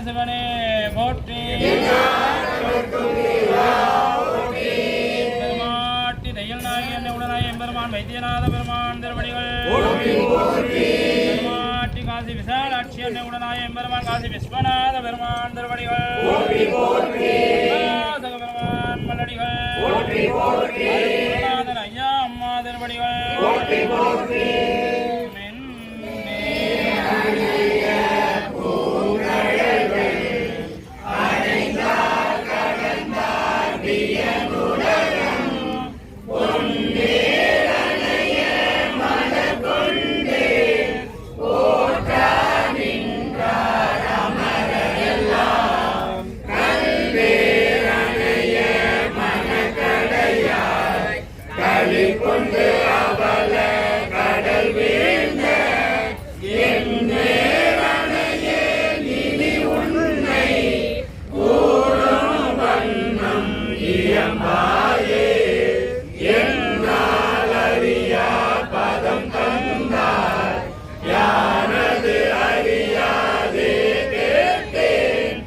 சிவனே போற்றி. பெருமாட்டி தையல் நாயகி என்னை உடனாய் எம்பெருமான் வைத்தியநாத பெருமான் திருவடிகள். பெருமாட்டி காசி விசாலாட்சி என்னை உடனாய் எம்பெருமான் காசி விஸ்வநாத பெருமான் திருவடிகள். பெருமான் மல்லடிகள். குருநாதன் ஐயா அம்மா திருவடிகள். கொண்டு அவல கடல் வீழ்ந்த இனி உன்னை கூறும் வண்ணம் இயம்பாயே என்னால் அறியா பதம் தந்தார் யானது அறியாதே கேட்டேன்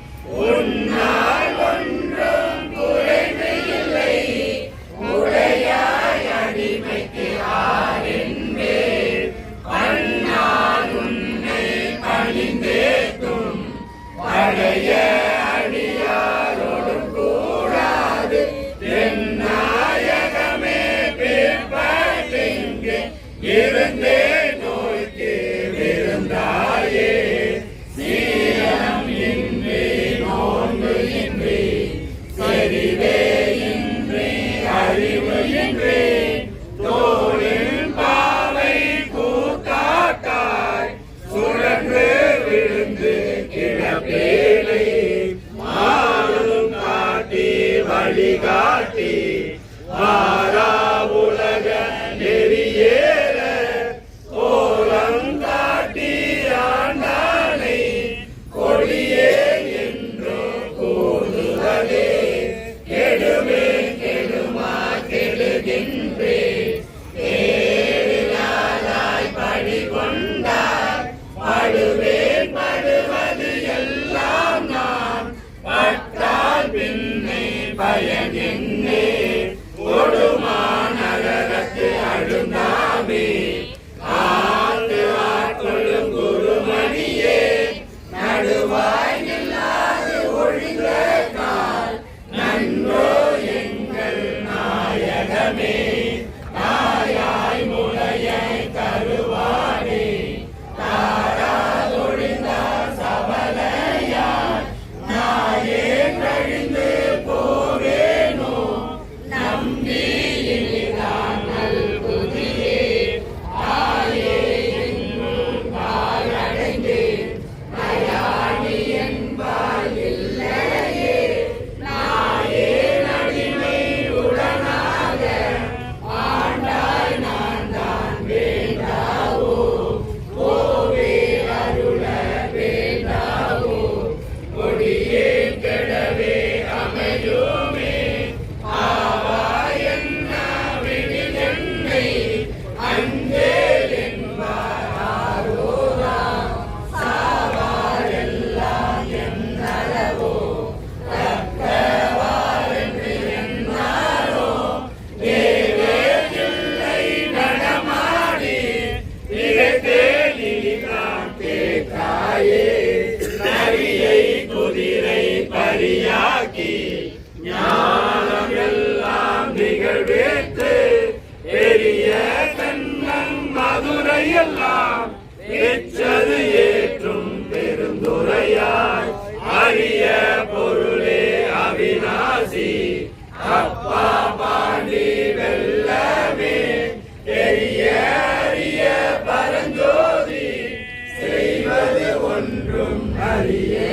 உன்னால் ஒன்றும் குறைவு இல்லை உடையாய் அடிமைக்கு ஆரென்பே அண்ணால் உன்னை பணிந்தேத்தும் பழைய அடியாரோடும் கூடாது தென்னாயகமே பிற்பட்டிங்கு இருந்தே நோய்க்கு விருந்தாயே சீரம் இன்றி நோன்பு இன்றி செறிவே இன்றி அறிவு இன்றி தோளில் பாவை கூத்தாட்டாய் சுழன்று விழுந்து கிழப்பேலை மாறும் காட்டி வழிகாட்டி வாரா உலக நெறியேற கோலம் காட்டி ஆண்டானை கொடியே என்று கூறுவதே கெடுமே கெடுமா கெடுகின்றே தேடினாய் பழி கொண்டார் படுவேன் படுவது எல்லாம் நான் பட்டால் பின்னை பயன் என்னே கொடுமா நகரத்து அழுந்தாமே ஆத்து ஆட்கொள்ளும் குருமணியே நடுவாய் இல்லாது ஒழிந்த கால் நன்றோ எங்கள் நாயகமே தாயாய் முளையாய் தருவாரே தாராதொழிந்தார் சபலையார் நாயே கழிந்து போவேனோ நம்பி இனிதான் நல்புதியே தாயே என்னுள் காலடைந்து நயாணி என்பால் இல்லையே நாயே நடிமை உடனாக ஆண்டாய் நான் தான் வேண்டாவோ கோவே அருள வேண்டாவோ கொடியே கெடவே அமையுமே ஆவா என்ன விழிதென்னை அஞ்சேல் என்பாரோரா சாவாரெல்லாம் என்னளவோ தக்கவாரென்று என்னாரோ தேவே இல்லை நடமாடி திகைத்தேலிதான் கேட்டாயே நரியை குதிரை பரியாக்கி ஞானம் எல்லாம் நிகழ்வேற்று பெரிய கண்ணன் மதுரையெல்லாம் எச்சது ஏற்றும் பெருந்துரையாய் அரிய பொருளே அவிநாசி அப்பா பாண்டி வெல்லமே பெரிய அரிய பரஞ்சோதி செய்வது ஒன்றும் அறியே